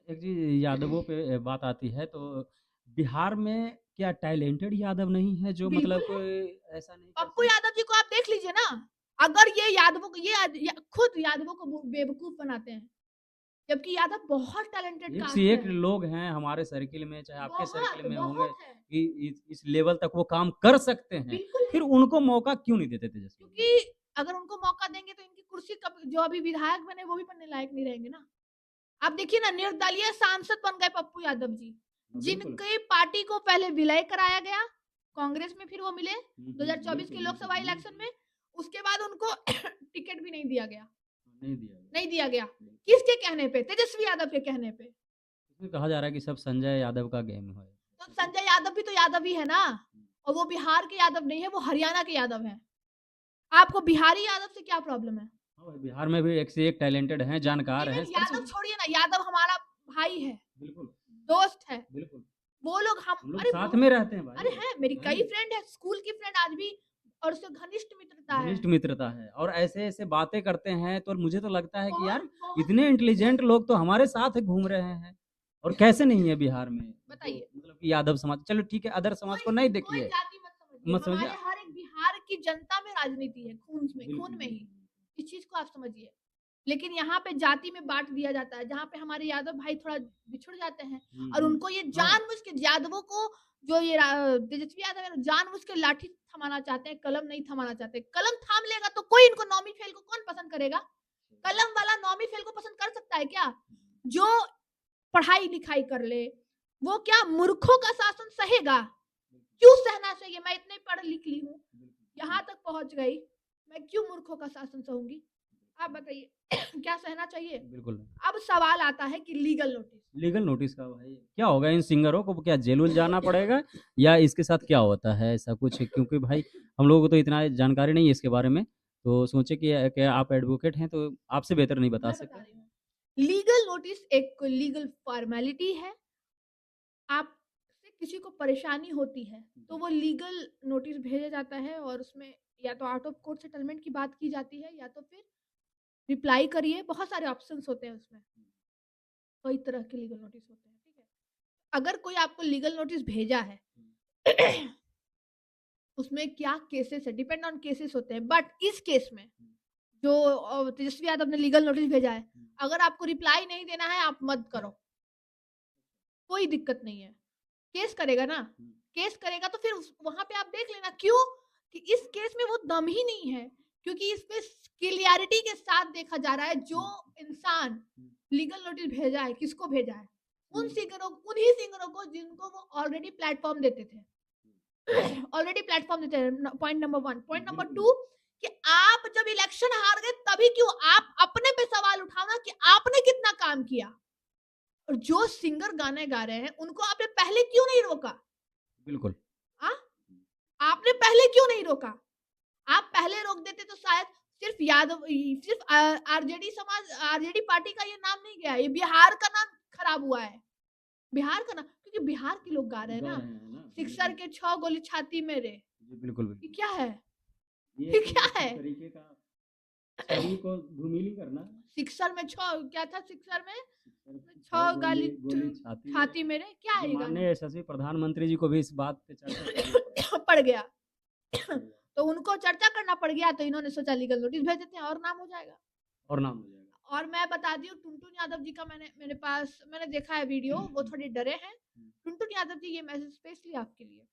Speaker 2: एक चीज यादवों पे बात आती है, तो बिहार में क्या टैलेंटेड यादव नहीं है जो मतलब कोई ऐसा नहीं कर
Speaker 1: पप्पू यादव जी को आप देख लीजिए ना। अगर ये यादवों को, खुद यादवों को बेवकूफ बनाते हैं, जबकि यादव बहुत टैलेंटेड
Speaker 2: एक
Speaker 1: कास्ट
Speaker 2: से एक
Speaker 1: है।
Speaker 2: लोग हैं हमारे सर्किल में, चाहे आपके सर्किल
Speaker 1: बहुत,
Speaker 2: में होंगे
Speaker 1: बहुत है।
Speaker 2: कि इस लेवल तक वो काम कर सकते हैं,
Speaker 1: बिल्कुल
Speaker 2: फिर
Speaker 1: है।
Speaker 2: उनको मौका क्यों नहीं देते तेजस्वी?
Speaker 1: क्योंकि अगर उनको मौका देंगे तो इनकी कुर्सी कब जो अभी विधायक बने वो भी बनने लायक नहीं रहेंगे ना। आप देखिए ना, निर्दलीय सांसद बन गए पप्पू यादव जी,
Speaker 2: बिल्कुल।
Speaker 1: जिनके पार्टी को पहले विलय कराया गया, कांग्रेस में फिर वो मिले
Speaker 2: हुँ, हुँ,
Speaker 1: 2024 के
Speaker 2: बिल्कुल,
Speaker 1: लोकसभा
Speaker 2: बिल्कुल,
Speaker 1: इलेक्शन
Speaker 2: बिल्कुल।
Speaker 1: में, उसके बाद उनको टिकट भी नहीं दिया गया।
Speaker 2: नहीं दिया गया।
Speaker 1: नहीं दिया गया।
Speaker 2: बिल्कुल।
Speaker 1: किसके कहने पे? तेजस्वी यादव के कहने पे।
Speaker 2: इसमें कहा जा रहा है कि सब संजय यादव का गेम है।
Speaker 1: तो संजय यादव भी तो यादव ही है ना, और वो बिहार के यादव नहीं है, वो हरियाणा के यादव हैं। आपको बिहारी यादव से क्या प्रॉब्लम है?
Speaker 2: हाँ भाई, बिहार में भी एक से एक टैलेंटेड हैं, जानकार हैं,
Speaker 1: इवन
Speaker 2: कर
Speaker 1: यादव
Speaker 2: सकते
Speaker 1: छोड़िए ना, यादव हमारा भाई है,
Speaker 2: बिल्कुल,
Speaker 1: दोस्त है।
Speaker 2: बिल्कुल।
Speaker 1: वो लोग
Speaker 2: हम लोग
Speaker 1: अरे
Speaker 2: साथ
Speaker 1: वो
Speaker 2: में रहते हैं
Speaker 1: अरे
Speaker 2: भाई,
Speaker 1: हैं, मेरी
Speaker 2: है
Speaker 1: कई
Speaker 2: नहीं?
Speaker 1: फ्रेंड है, स्कूल की फ्रेंड आज भी, और उससे घनिष्ठ मित्रता है।
Speaker 2: घनिष्ठ मित्रता है और ऐसे-ऐसे बातें करते हैं, तो मुझे तो लगता है कि
Speaker 1: बहुत,
Speaker 2: यार
Speaker 1: बहुत
Speaker 2: इतने इंटेलिजेंट लोग तो हमारे साथ घूम रहे हैं और कैसे नहीं है बिहार में, जो
Speaker 1: बताइए।
Speaker 2: मतलब कि यादव समाज, चलो ठीक है, अदर समाज को नहीं
Speaker 1: कोई
Speaker 2: देखिए,
Speaker 1: जाति मत समझिए,
Speaker 2: मत समझिए।
Speaker 1: हमारे हर एक बिहार की जनता में राजनीति है,
Speaker 2: बिल्कुल,
Speaker 1: खून में ही।
Speaker 2: बिल्कुल।
Speaker 1: इस चीज़ को आप समझिए। लेकिन यहाँ पे जाति में बाँट दिया जाता है, जहाँ पे हमारे यादव भाई थोड़ा बिछुड़ जाते हैं,
Speaker 2: हुँ,
Speaker 1: और
Speaker 2: हुँ।
Speaker 1: उनको ये
Speaker 2: हाँ,
Speaker 1: जानबूझ के यादवों को, जो ये तेजस्वी यादव है ना, जानबूझ के लाठी थमाना चाहते हैं, कलम नहीं थमाना चाहते। कलम थाम लेगा तो कोई इनको नौमी फेल को कौन पसंद करेगा? कलम वाला नौमी फेल को पसंद कर सकता है क्या? जो पढ़ाई-लिखाई कर ले, वो क्या मूर्खों का शासन सहेगा? क्यों सहना चाहिए? मैं इतनी पढ़ लिख ली हूँ, यहाँ तक पहुँच गई, मैं क्यों मूर्खों का शासन सहूँगी? आप बताइए क्या सहना चाहिए?
Speaker 2: बिल्कुल।
Speaker 1: अब सवाल आता है कि लीगल नोटिस।
Speaker 2: लीगल नोटिस का भाई क्या होगा, इन सिंगरों को क्या जेल-वेल जाना पड़ेगा या इसके साथ क्या होता है ऐसा कुछ? क्योंकि भाई हम लोगों को तो इतना जानकारी नहीं है इसके बारे में, तो सोचे कि आप एडवोकेट हैं तो आपसे बेहतर नहीं बता
Speaker 1: मैं बता
Speaker 2: सकते।
Speaker 1: रही हूँ। लीगल नोटिस एक लीगल फॉर्मेलिटी है। आपसे किसी को परेशानी होती है, तो वो लीगल नोटिस भेजा जाता है, और उसमें या तो आउट ऑफ कोर्ट सेटलमेंट की बात की जाती है, या तो फिर रिप्लाई करिए, बहुत सारे ऑप्शंस होते हैं उसमें। कई तरह के लीगल नोटिस होते हैं, ठीक है? अगर कोई आपको लीगल नोटिस भेजा है, उसमें क्या केसेस है, डिपेंड ऑन केसेस होते हैं, बट इस केस में जो तेजस्वी यादव ने लीगल नोटिस भेजा है, अगर आपको रिप्लाई नहीं देना है, आप मत करो, कोई दिक्कत नहीं है। केस करेगा ना, केस करेगा तो फिर वहां पे आप देख लेना, क्यों कि इस केस में वो दम ही नहीं है, क्योंकि इसमें क्लियरिटी के साथ देखा जा रहा है, जो इंसान लीगल नोटिस भेजा है, किसको भेजा है? उन्हीं सिंगरों को जिनको वो ऑलरेडी प्लेटफॉर्म देते थे। ऑलरेडी प्लेटफॉर्म देते हैं, पॉइंट नंबर 1। पॉइंट नंबर 2, कि आप जब इलेक्शन हार गए तभी क्यों आप अपने पे सवाल उठाना कि आपने कितना काम किया, और जो सिंगर गाने गा रहे हैं उनको आपने पहले क्यों नहीं रोका?
Speaker 2: बिल्कुल।
Speaker 1: हाँ, आपने पहले क्यों नहीं रोका? आप पहले रोक देते तो शायद सिर्फ यादव, सिर्फ आरजेडी समाज, आरजेडी पार्टी का ये नाम नहीं गया, ये बिहार का नाम खराब हुआ है। बिहार का नाम, क्योंकि बिहार के लोग गा रहे हैं
Speaker 2: गा
Speaker 1: ना,
Speaker 2: रहे हैं ना,
Speaker 1: सिक्सर
Speaker 2: बिल्कुल।
Speaker 1: के 6 गोली छाती में रे।
Speaker 2: जी, बिल्कुल,
Speaker 1: ये
Speaker 2: बिल्कुल।
Speaker 1: क्या है?
Speaker 2: ये
Speaker 1: ये
Speaker 2: तो
Speaker 1: क्या
Speaker 2: एक
Speaker 1: है?
Speaker 2: तरीके का छवि को धूमिल करना,
Speaker 1: सिक्सर में 6 क्या था, सिक्सर में
Speaker 2: सर की 6
Speaker 1: 6
Speaker 2: गोली
Speaker 1: गाली
Speaker 2: गोली छाती में।
Speaker 1: छाती में रे, क्या
Speaker 2: जी,
Speaker 1: है ये गाना?
Speaker 2: माननीय यशस्वी प्रधानमंत्री जी को भी इस बात पे चर्चा करना पड़ा।
Speaker 1: पड़ गया।
Speaker 2: पड़ गया
Speaker 1: तो उनको चर्चा करना पड़ गया, तो इन्होंने सोचा लीगल नोटिस भेज देते हैं और नाम हो जाएगा।
Speaker 2: और नाम हो जाएगा।
Speaker 1: और मैं बताती हूँ, टुनटुन यादव जी का मेरे पास मैंने देखा है वीडियो, वो थोड़े डरे हैं। टुनटुन यादव जी, ये मैसेज स्पेशली आपके लिए।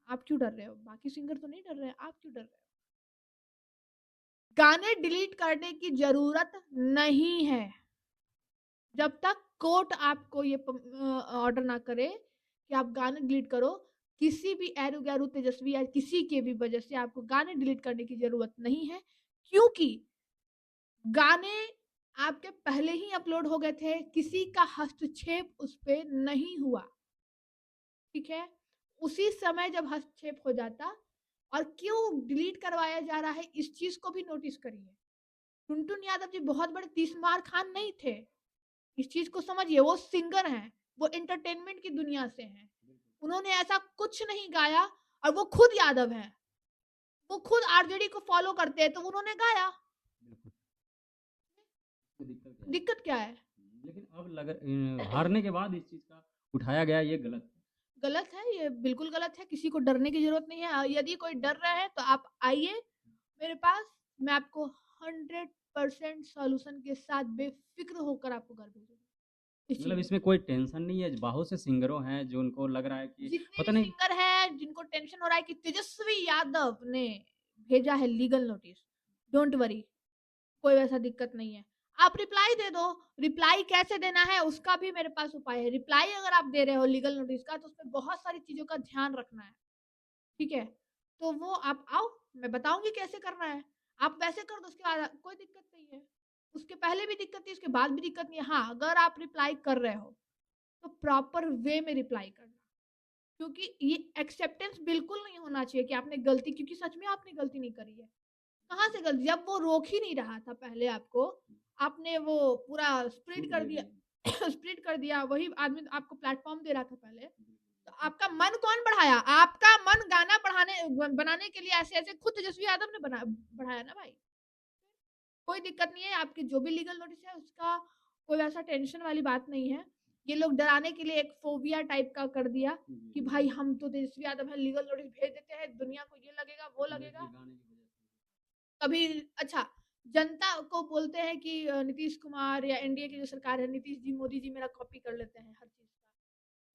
Speaker 1: आप क्यों डर रहे हो? बाकी सिंगर तो नहीं डर रहे हैं, आप क्यों डर रहे हो? गाने डिलीट करने की ज़रूरत नहीं है, जब तक कोर्ट आपको ये ऑर्डर ना करे कि आप गाने डिलीट करो। किसी भी एरू-गैरू तेजस्वी या किसी के भी वजह से आपको गाने डिलीट करने की ज़रूरत नहीं है, क्योंकि गाने आपके पहले ही अपलोड हो गए थे, किसी का हस्तक्षेप उस पे नहीं हुआ, ठीक है? उसी समय जब हस्तक्षेप हो जाता, और क्यों डिलीट करवाया जा रहा है, इस चीज़ को भी नोटिस करिए। टुनटुन यादव जी बहुत बड़े तीसमार खान नहीं थे, इस चीज़ को समझिए, वो सिंगर हैं, वो एंटरटेनमेंट की दुनिया से हैं। उन्होंने ऐसा कुछ नहीं गाया, और वो खुद यादव हैं, वो खुद आरजेडी को फॉलो करते हैं, तो उन्होंने गाया।
Speaker 2: बिल्कुल। तो दिक्कत क्या है?
Speaker 1: दिक्कत क्या है?
Speaker 2: लेकिन अब हारने के बाद इस चीज़ का उठाया गया, ये गलत है।
Speaker 1: गलत है, ये बिल्कुल गलत है, किसी को डरने की ज़रूरत नहीं है। यदि कोई डर रहा है तो आप आइए मेरे पास, मैं आपको 100% सॉल्यूशन के साथ बेफ़िक्र होकर आपको घर भेजूँगी। इस चीज़
Speaker 2: मतलब
Speaker 1: में।
Speaker 2: इसमें कोई टेंशन नहीं है, बहुत से सिंगरों हैं जो उनको लग रहा है कि
Speaker 1: जितने
Speaker 2: पता
Speaker 1: भी
Speaker 2: नहीं।
Speaker 1: सिंगर हैं जिनको टेंशन हो रहा है कि तेजस्वी यादव ने भेजा है लीगल नोटिस, डोंट वरी, कोई वैसा दिक्कत नहीं है। आप रिप्लाई दे दो, रिप्लाई कैसे देना है उसका भी मेरे पास उपाय है। रिप्लाई अगर आप दे रहे हो लीगल नोटिस का तो उसमें बहुत सारी चीज़ों का ध्यान रखना है, ठीक है? तो वो आप आओ, मैं बताऊँगी कैसे करना है। आप वैसे कर दो उसके बाद कोई दिक्कत नहीं है। उसके पहले भी दिक्कत थी, उसके बाद भी दिक्कत नहीं है। हाँ, अगर आप रिप्लाई कर रहे हो, तो प्रॉपर वे में रिप्लाई करना। क्योंकि ये एक्सेप्टेंस बिल्कुल नहीं होना चाहिए कि आपने गलती, क्योंकि सच में आपने गलती नहीं करी है। कहाँ से गलती, जब वो रोक ही नहीं रहा था पहले आपको, आपने वो पूरा स्प्लिट
Speaker 2: छूट
Speaker 1: कर
Speaker 2: दे
Speaker 1: दिया।
Speaker 2: दी।
Speaker 1: स्प्लिट कर दिया, वही आदमी आपको प्लेटफ़ॉर्म दे रहा था पहले। तो आपका मन कौन बढ़ाया? आपका मन गाना बनाने के लिए ऐसे-ऐसे खुद तेजस्वी यादव ने बढ़ाया ना भाई। कोई दिक्कत नहीं है, आपकी जो भी लीगल नोटिस है उसका कोई ऐसा टेंशन वाली बात नहीं है। ये लोग डराने के लिए एक फ़ोबिया टाइप का कर दिया कि भाई हम तो तेजस्वी यादव हैं, लीगल नोटिस भेज देते हैं, दुनिया को ये लगेगा, वो लगेगा। कभी अच्छा, जनता को बोलते हैं कि नीतीश कुमार या एनडीए की जो सरकार है, नीतीश जी, मोदी जी मेरा कॉपी कर लेते हैं हर चीज़ का।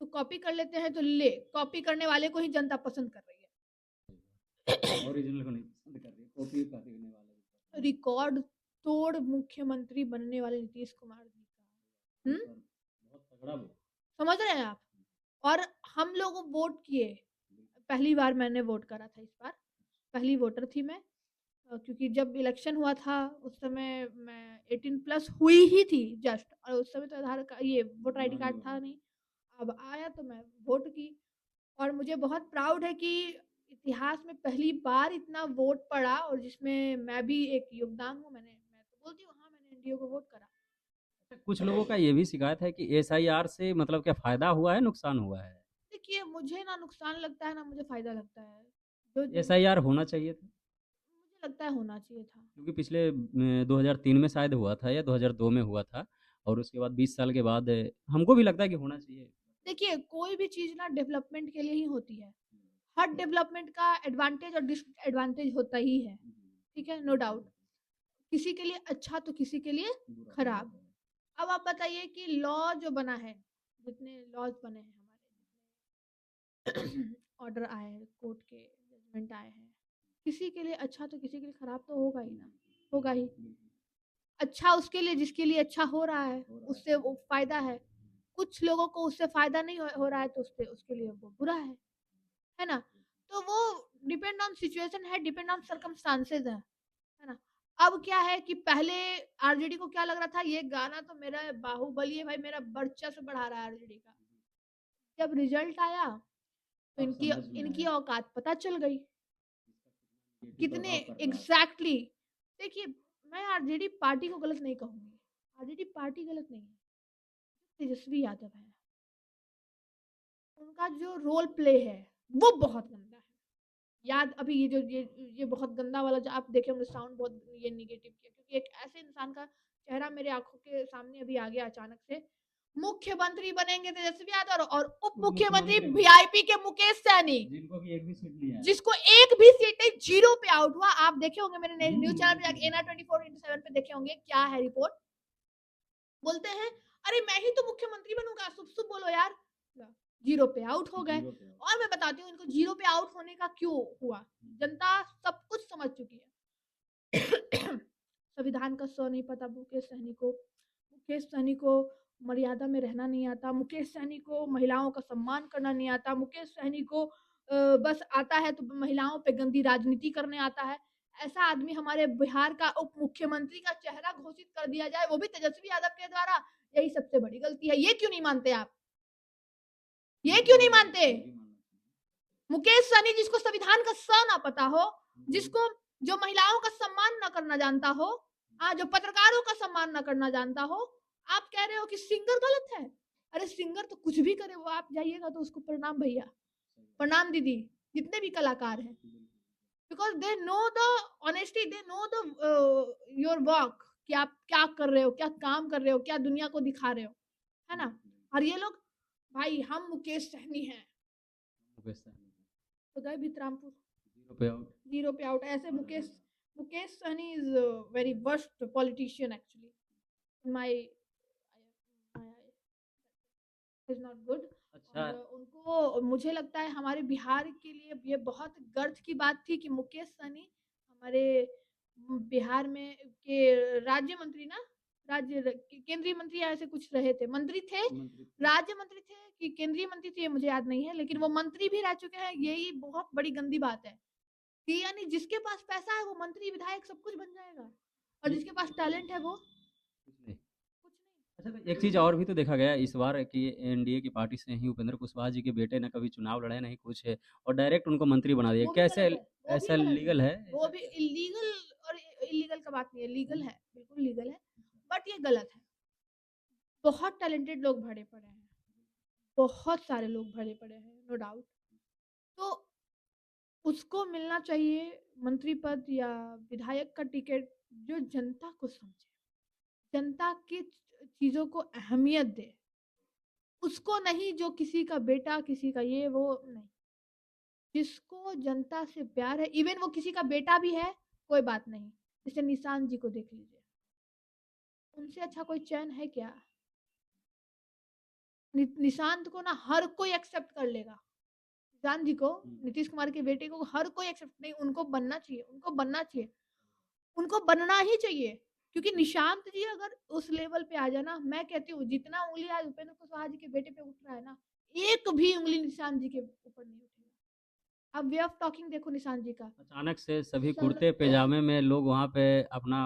Speaker 1: तो कॉपी कर लेते हैं तो ले, कॉपी करने वाले को ही जनता पसंद कर रही है।
Speaker 2: ओरिजिनल को नहीं पसंद कर रही है, कॉपी करने वाले को पसंद है।
Speaker 1: रिकॉर्ड तोड़ मुख्यमंत्री बनने वाले नीतीश कुमार जी का। हुँ?
Speaker 2: सर, बहुत तगड़ा वो।
Speaker 1: समझ रहे हैं आप? और हम लोग वोट किए। पहली बार मैंने वोट करा था इस बार, पहली वोटर थी मैं। क्योंकि जब इलेक्शन हुआ था उस समय मैं 18 प्लस हुई ही थी जस्ट, और उस समय तो आधार का ये वोटर आईडी कार्ड था नहीं। अब आया तो मैं वोट की, और मुझे बहुत प्राउड है कि इतिहास में पहली बार इतना वोट पड़ा और जिसमें मैं भी एक योगदान हूँ। मैं तो बोलती हूँ हाँ, मैंने एनडीए को वोट करा।
Speaker 2: कुछ लोगों का ये भी शिकायत है कि एसआईआर से मतलब क्या फ़ायदा हुआ है, नुकसान हुआ है?
Speaker 1: देखिए, मुझे ना नुकसान लगता है ना मुझे फ़ायदा लगता है। जो
Speaker 2: एसआईआर होना चाहिए था,
Speaker 1: मुझे लगता है होना चाहिए था।
Speaker 2: क्योंकि पिछले 2003 में शायद हुआ था या 2002 में हुआ था, और उसके बाद 20 साल के बाद हमको भी लगता है कि होना चाहिए।
Speaker 1: देखिए, कोई भी चीज़ ना डेवलपमेंट के लिए ही होती है। हर डेवलपमेंट का एडवांटेज और डिसएडवांटेज होता ही है, ठीक है? No doubt. किसी के लिए अच्छा तो किसी के लिए खराब। अब आप बताइए कि लॉ जो बना है, जितने लॉज़ बने हैं हमारे, ऑर्डर आए हैं, कोर्ट के जजमेंट आए हैं, किसी के लिए अच्छा तो किसी के लिए खराब तो होगा ही ना, होगा ही। अच्छा उसके लिए जिसके लिए अच्छा हो रहा है, उससे वो फ़ायदा है। कुछ लोगों को उससे फ़ायदा नहीं हो रहा है तो उससे उसके लिए वो बुरा है ना? तो वो डिपेंड ऑन सिचुएशन है, डिपेंड ऑन सर्कमस्टांसेस है ना? अब क्या है कि पहले आरजेडी को क्या लग रहा था, ये गाना तो मेरा बाहुबली है भाई, मेरा वर्चस्व बढ़ा रहा है आरजेडी का। जब रिजल्ट आया तो
Speaker 2: अब
Speaker 1: इनकी
Speaker 2: समझ में
Speaker 1: इनकी
Speaker 2: आया
Speaker 1: औकात पता चल गई।
Speaker 2: नेगेटिव
Speaker 1: कितने
Speaker 2: प्रभाव कर रहा है।
Speaker 1: एग्ज़ैक्टली। देखिए, मैं आरजेडी पार्टी को गलत नहीं कहूँगी। आरजेडी पार्टी गलत नहीं है, तेजस्वी यादव है। उनका जो रोल प्ले है, वो बहुत गंदा है। याद अभी ये बहुत गंदा वाला जो आप देखे होंगे साउंड, बहुत ये नेगेटिव किया, क्योंकि एक ऐसे इंसान का चेहरा मेरे आँखों के सामने अभी आ गया अचानक से। मुख्यमंत्री बनेंगे तेजस्वी यादव और उप
Speaker 2: खुद
Speaker 1: मुख्यमंत्री
Speaker 2: मुख्यमंत्री
Speaker 1: वीआईपी के मुकेश सहनी,
Speaker 2: जिनको कि एक भी सीट नहीं आया।
Speaker 1: जिसको एक भी सीट नहीं, 0 पे आउट हुआ। आप देखे होंगे मेरे न्यूज़ चैनल पे जाके एना 24/7 पे देखे होंगे, क्या है रिपोर्ट। बोलते हैं, "अरे मैं ही तो मुख्यमंत्री बनूँगा, शुभ-शुभ बोलो यार।" 0 पे आउट हो गए।
Speaker 2: 0 पे आउट।
Speaker 1: और मैं बताती हूँ इनको 0 पे आउट होने का क्यों हुआ। जनता सब कुछ समझ चुकी है। संविधान का स नहीं पता मुकेश सहनी को। मुकेश सहनी को मर्यादा में रहना नहीं आता। मुकेश सहनी को महिलाओं का सम्मान करना नहीं आता। मुकेश सहनी को बस आता है तो महिलाओं पे गंदी राजनीति करने आता है। ऐसा आदमी हमारे बिहार का उप मुख्यमंत्री का चेहरा घोषित कर दिया जाए, वो भी तेजस्वी यादव के द्वारा, यही सबसे बड़ी गलती है। ये क्यों नहीं मानते आप? ये क्यों नहीं मानते?
Speaker 2: ये भी मानना चाहिए।
Speaker 1: मुकेश सहनी, जिसको संविधान का स ना पता हो, जिसको जो महिलाओं का सम्मान ना करना जानता हो, जो पत्रकारों का सम्मान ना करना जानता हो, आप कह रहे हो कि सिंगर गलत है। अरे सिंगर तो कुछ भी करे, वो आप जाइएगा तो उसको प्रणाम भैया, प्रणाम दीदी, जितने भी कलाकार हैं, because they know the honesty, they know the your work, कि आप क्या कर रहे हो, क्या काम कर रहे हो, क्या दुनिया को दिखा रहे हो, है ना? और ये लोग, भाई हम मुकेश सहनी हैं,
Speaker 2: मुकेश सहनी
Speaker 1: तो गए भितरामपुर,
Speaker 2: 0 पे आउट।
Speaker 1: 0 पे आउट। ऐसे Mukesh Sahani is very worst politician actually in my is not good.
Speaker 2: अच्छा।
Speaker 1: और उनको मुझे लगता है हमारे बिहार के लिए ये बहुत गर्व की बात थी कि मुकेश सहनी हमारे बिहार में के राज्य मंत्री ना, राज्य केंद्रीय मंत्री या ऐसे कुछ रहे थे, मंत्री थे,
Speaker 2: मंत्री थे।
Speaker 1: राज्य मंत्री थे कि केंद्रीय मंत्री थे ये मुझे याद नहीं है, लेकिन वो मंत्री भी रह चुके हैं, यही बहुत बड़ी गंदी बात है कि यानी जिसके पास पैसा है वो मंत्री विधायक सब कुछ बन जाएगा और
Speaker 2: ये
Speaker 1: जिसके पास टैलेंट है वो
Speaker 2: कुछ नहीं।
Speaker 1: कुछ नहीं।
Speaker 2: अच्छा, तो एक चीज़ और भी तो देखा गया है इस बार कि एनडीए की पार्टी से ही उपेंद्र कुशवाहा जी के बेटे ने कभी चुनाव लड़े नहीं कुछ है और डायरेक्ट उनको मंत्री बना दिया।
Speaker 1: वो भी
Speaker 2: कैसे
Speaker 1: गलत है, वो भी
Speaker 2: ऐसा
Speaker 1: गलत है।
Speaker 2: लीगल है?
Speaker 1: वो
Speaker 2: ऐसा
Speaker 1: भी
Speaker 2: क्या?
Speaker 1: इल्लीगल और इल्लीगल का बात नहीं है, लीगल है, बिल्कुल लीगल है, बट ये गलत है। बहुत टैलेंटेड लोग भरे पड़े हैं, बहुत सारे लोग भरे पड़े हैं, नो डाउट। तो उसको मिलना चाहिए मंत्री पद या विधायक का टिकट जो जनता को समझे, जनता की चीज़ों को अहमियत दे। उसको नहीं जो किसी का बेटा, किसी का ये वो नहीं। जिसको जनता से प्यार है, इवन वो किसी का बेटा भी है, कोई बात नहीं। जैसे निशांत जी को देख लीजिए, उनसे अच्छा कोई चैन है क्या? निशांत को ना हर कोई एक्सेप्ट कर लेगा। निशांत जी को,
Speaker 2: हुँ।
Speaker 1: नीतीश कुमार के बेटे को हर कोई एक्सेप्ट नहीं, उनको बनना चाहिए, उनको बनना चाहिए, उनको बनना ही चाहिए। क्योंकि निशांत जी अगर उस लेवल पे आ जाए ना, मैं कहती हूँ जितना उँगली आज उपेंद्र कुशवाहा जी के बेटे पे उठ रहा है ना, एक भी उँगली निशांत जी के ऊपर नहीं उठेगा। अब वे ऑफ टॉकिंग देखो निशांत जी का।
Speaker 2: अचानक से सभी
Speaker 1: सर
Speaker 2: कुर्ते पैजामे में लोग वहाँ पे अपना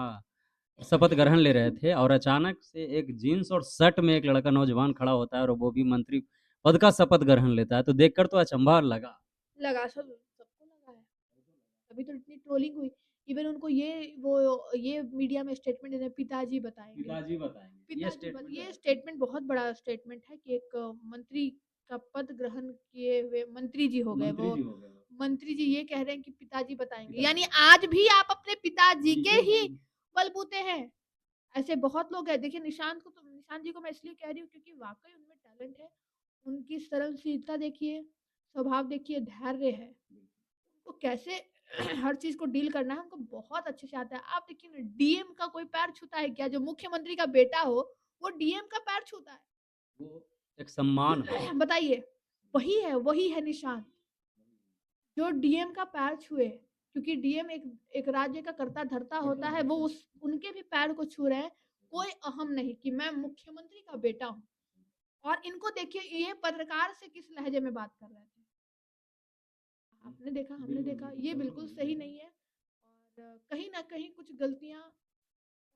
Speaker 2: शपथ ग्रहण ले रहे थे और अचानक से एक जीन्स और शर्ट में एक लड़का नौजवान खड़ा होता है और वो भी मंत्री पद का शपथ ग्रहण लेता है, तो देखकर तो अचंभा लगा।
Speaker 1: लगा, सबको लगा है। तभी तो इतनी ट्रोलिंग हुई। इवन उनको ये मीडिया में स्टेटमेंट देने पिताजी बताएँगे।
Speaker 2: पिताजी बताएँगे, ये
Speaker 1: पिताजी बत
Speaker 2: स्टेटमेंट
Speaker 1: ये
Speaker 2: आया था।
Speaker 1: स्टेटमेंट बहुत बड़ा स्टेटमेंट है कि एक मंत्री का पद ग्रहण किए हुए मंत्री जी हो गए
Speaker 2: मंत्री
Speaker 1: वो।
Speaker 2: जी हो गए वो।
Speaker 1: मंत्री जी ये कह रहे हैं कि पिताजी बताएँगे।
Speaker 2: पिताजी
Speaker 1: यानी
Speaker 2: बताएँगे।
Speaker 1: आज भी आप अपने पिताजी
Speaker 2: जी
Speaker 1: के
Speaker 2: के
Speaker 1: ही
Speaker 2: बल
Speaker 1: बलबूते हैं। ऐसे बहुत लोग हैं। देखिए निशांत जी को मैं इसलिए कह रही हूँ क्योंकि वाक़ई उनमें टैलेंट है। उनकी सरलशीलता देखिए, स्वभाव देखिए, धैर्य है। तो कैसे हर चीज़ को डील करना है उनको बहुत अच्छे से आता है। आप देखिए ना डीएम का कोई पैर छूता है क्या? जो मुख्यमंत्री का बेटा हो, वो डीएम का पैर छूता है।
Speaker 2: वो एक सम्मान है।
Speaker 1: बताइए, वही है निशांत, जो डीएम का पैर छुए, क्योंकि डीएम एक एक राज्य का कर्ता-धर्ता होता है, वो उस उनके भी पैर को छू रहे हैं। कोई अहम नहीं कि मैं मुख्यमंत्री का बेटा हूँ। और इनको देखिए ये पत्रकार से किस लहजे में बात कर रहे थे। आपने देखा, हमने
Speaker 2: बिल्कुल,
Speaker 1: देखा,
Speaker 2: बिल्कुल,
Speaker 1: ये
Speaker 2: गलत
Speaker 1: बिल्कुल
Speaker 2: नहीं
Speaker 1: सही
Speaker 2: है।
Speaker 1: नहीं है। और कहीं न कहीं कुछ गलतियाँ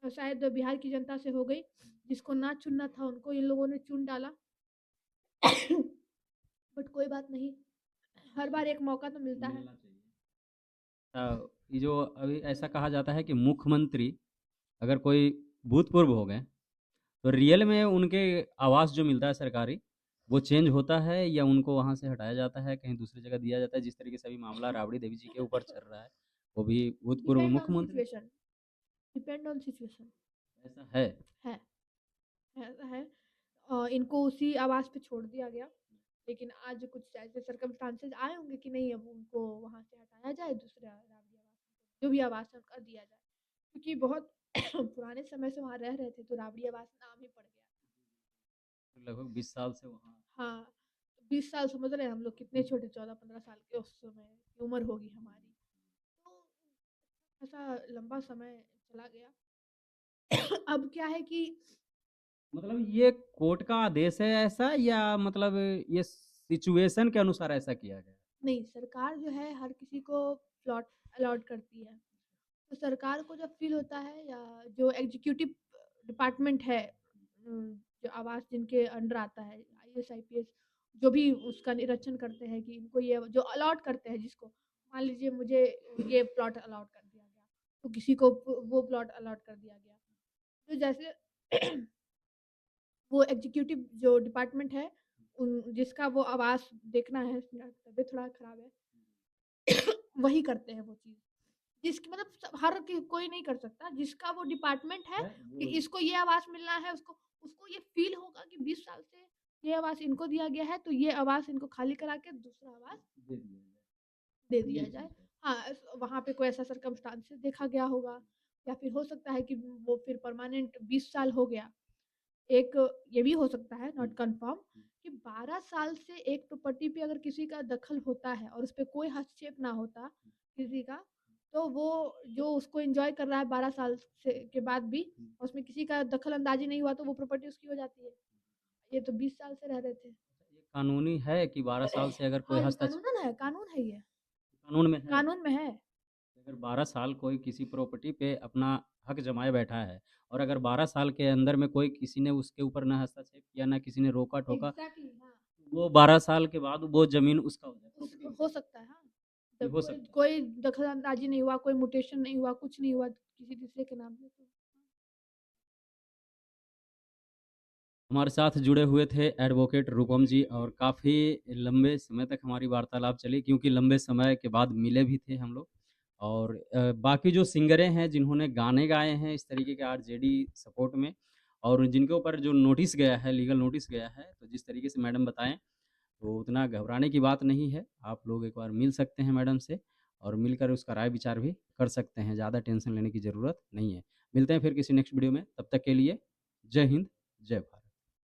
Speaker 1: शायद बिहार की जनता से हो गई, जिसको ना चुनना था उनको इन लोगों ने चुन डाला। बट कोई बात नहीं, हर बार एक मौका तो मिलता है।
Speaker 2: मिलना चाहिए। ये जो अभी ऐसा कहा जाता है कि मुख्यमंत्री अगर कोई भूतपूर्व हो गए, तो रियल में उनके आवास जो मिलता है सरकारी, वो चेंज होता है या उनको वहाँ से हटाया जाता है, कहीं दूसरी जगह दिया जाता है? जिस तरीके से अभी मामला राबड़ी देवी जी के ऊपर चल रहा है, वो भी भूतपूर्व
Speaker 1: डिपेंड ऑन
Speaker 2: मुख्यमंत्री।
Speaker 1: Situation, depend on situation.
Speaker 2: ऐसा है।
Speaker 1: है, ऐसा है। इनको उसी आवास पे छोड़ दिया गया। लेकिन आज कुछ ऐसे सर्कमस्टांसेस आए होंगे कि नहीं अब उनको वहाँ से हटाया जाए, दूसरा राबड़ी आवास जो भी आवास है उनका दिया जाए। क्योंकि बहुत पुराने समय से वहाँ रह रहे थे तो राबड़ी आवास नाम ही पड़ गया।
Speaker 2: लगभग 20 साल से वहाँ।
Speaker 1: हाँ, 20 साल समझ रहे हैं हम लोग कितने छोटे 14-15 साल के उस समय की उम्र होगी हमारी। तो ऐसा लंबा समय चला गया। अब क्या है कि
Speaker 2: मतलब ये कोर्ट का आदेश है ऐसा या मतलब ये सिचुएशन के अनुसार ऐसा किया गया?
Speaker 1: नहीं, सरकार जो है हर किसी को प्लॉट अलॉट करती है। तो सरकार को जब फ़ील होता है या जो एग्ज़ीक्यूटिव डिपार्टमेंट है जो आवास जिनके अंडर आता है, आईएएस, आईपीएस जो भी उसका निरीक्षण करते हैं कि इनको ये जो अलॉट करते हैं जिसको, मान लीजिए मुझे ये प्लॉट अलॉट कर दिया गया, तो किसी को वो प्लॉट अलॉट कर दिया गया। तो जैसे वो एग्ज़ीक्यूटिव जो डिपार्टमेंट है, उन जिसका वो आवास देखना है, मेरा तबीयत थोड़ा खराब है, वही करते हैं वो चीज़। जिसकी मतलब हर कोई नहीं कर सकता, जिसका वो डिपार्टमेंट है
Speaker 2: है
Speaker 1: कि
Speaker 2: वो
Speaker 1: इसको ये आवास मिलना है, उसको ये फ़ील होगा कि 20 साल से ये आवास इनको दिया गया है, तो ये आवास इनको खाली करा के दूसरा आवास
Speaker 2: दे दिया जाए।
Speaker 1: दे
Speaker 2: ये
Speaker 1: दिया जाए।
Speaker 2: चीज़ है।
Speaker 1: हाँ, वहाँ पे कोई ऐसा सर्कमस्टांसेस देखा गया होगा या फिर हो सकता है कि वो फिर परमानेंट 20 साल हो गया। एक ये भी हो सकता है,
Speaker 2: हुँ,
Speaker 1: नॉट कन्फर्म,
Speaker 2: हुँ।
Speaker 1: कि 12 साल से एक प्रॉपर्टी पे अगर किसी का दखल होता है और उसपे कोई हस्तक्षेप ना होता किसी का, तो वो जो उसको एन्जॉय कर रहा है 12 साल से के बाद भी और उसमें किसी का दखल-अंदाज़ी नहीं हुआ तो वो प्रॉपर्टी उसकी हो जाती है। ये तो 20 साल से रह रहे थे।
Speaker 2: ये कानूनी है कि 12 साल से अगर कोई
Speaker 1: हाँ, ये
Speaker 2: हस्तक्षेप
Speaker 1: कानून है ये।
Speaker 2: कानून में है?
Speaker 1: कानून में है।
Speaker 2: अगर 12 साल कोई किसी प्रॉपर्टी पे अपना हक जमाए बैठा है और अगर 12 साल के अंदर में कोई किसी ने उसके ऊपर ना हस्तक्षेप किया, ना किसी ने रोका-टोका,
Speaker 1: एग्ज़ैक्टली हाँ।
Speaker 2: वो 12 साल के बाद वो ज़मीन उसका हो जाए,
Speaker 1: उस
Speaker 2: प्रॉपर्टी
Speaker 1: हो सकता है, हाँ।
Speaker 2: ये
Speaker 1: जब
Speaker 2: हो
Speaker 1: कोई
Speaker 2: सकता है।
Speaker 1: कोई दखल-अंदाज़ी नहीं हुआ, कोई म्यूटेशन नहीं हुआ, कुछ नहीं हुआ किसी दूसरे के नाम पे तो।
Speaker 2: हमारे साथ जुड़े हुए थे एडवोकेट रूपम जी और काफ़ी लंबे समय तक हमारी वार्तालाप चली क्योंकि लंबे समय के बाद मिले भी थे हम लोग और बाकी जो सिंगरें हैं जिन्होंने गाने गाए हैं इस तरीके के आरजेडी सपोर्ट में और जिनके ऊपर जो नोटिस गया है, लीगल नोटिस गया है, तो जिस तरीके से मैडम बताएं तो उतना घबराने की बात नहीं है। आप लोग एक बार मिल सकते हैं मैडम से और मिलकर उसका राय विचार भी कर सकते हैं, ज़्यादा टेंशन लेने की ज़रूरत नहीं है। मिलते हैं फिर किसी नेक्स्ट वीडियो में, तब तक के लिए जय हिंद, जय भारत।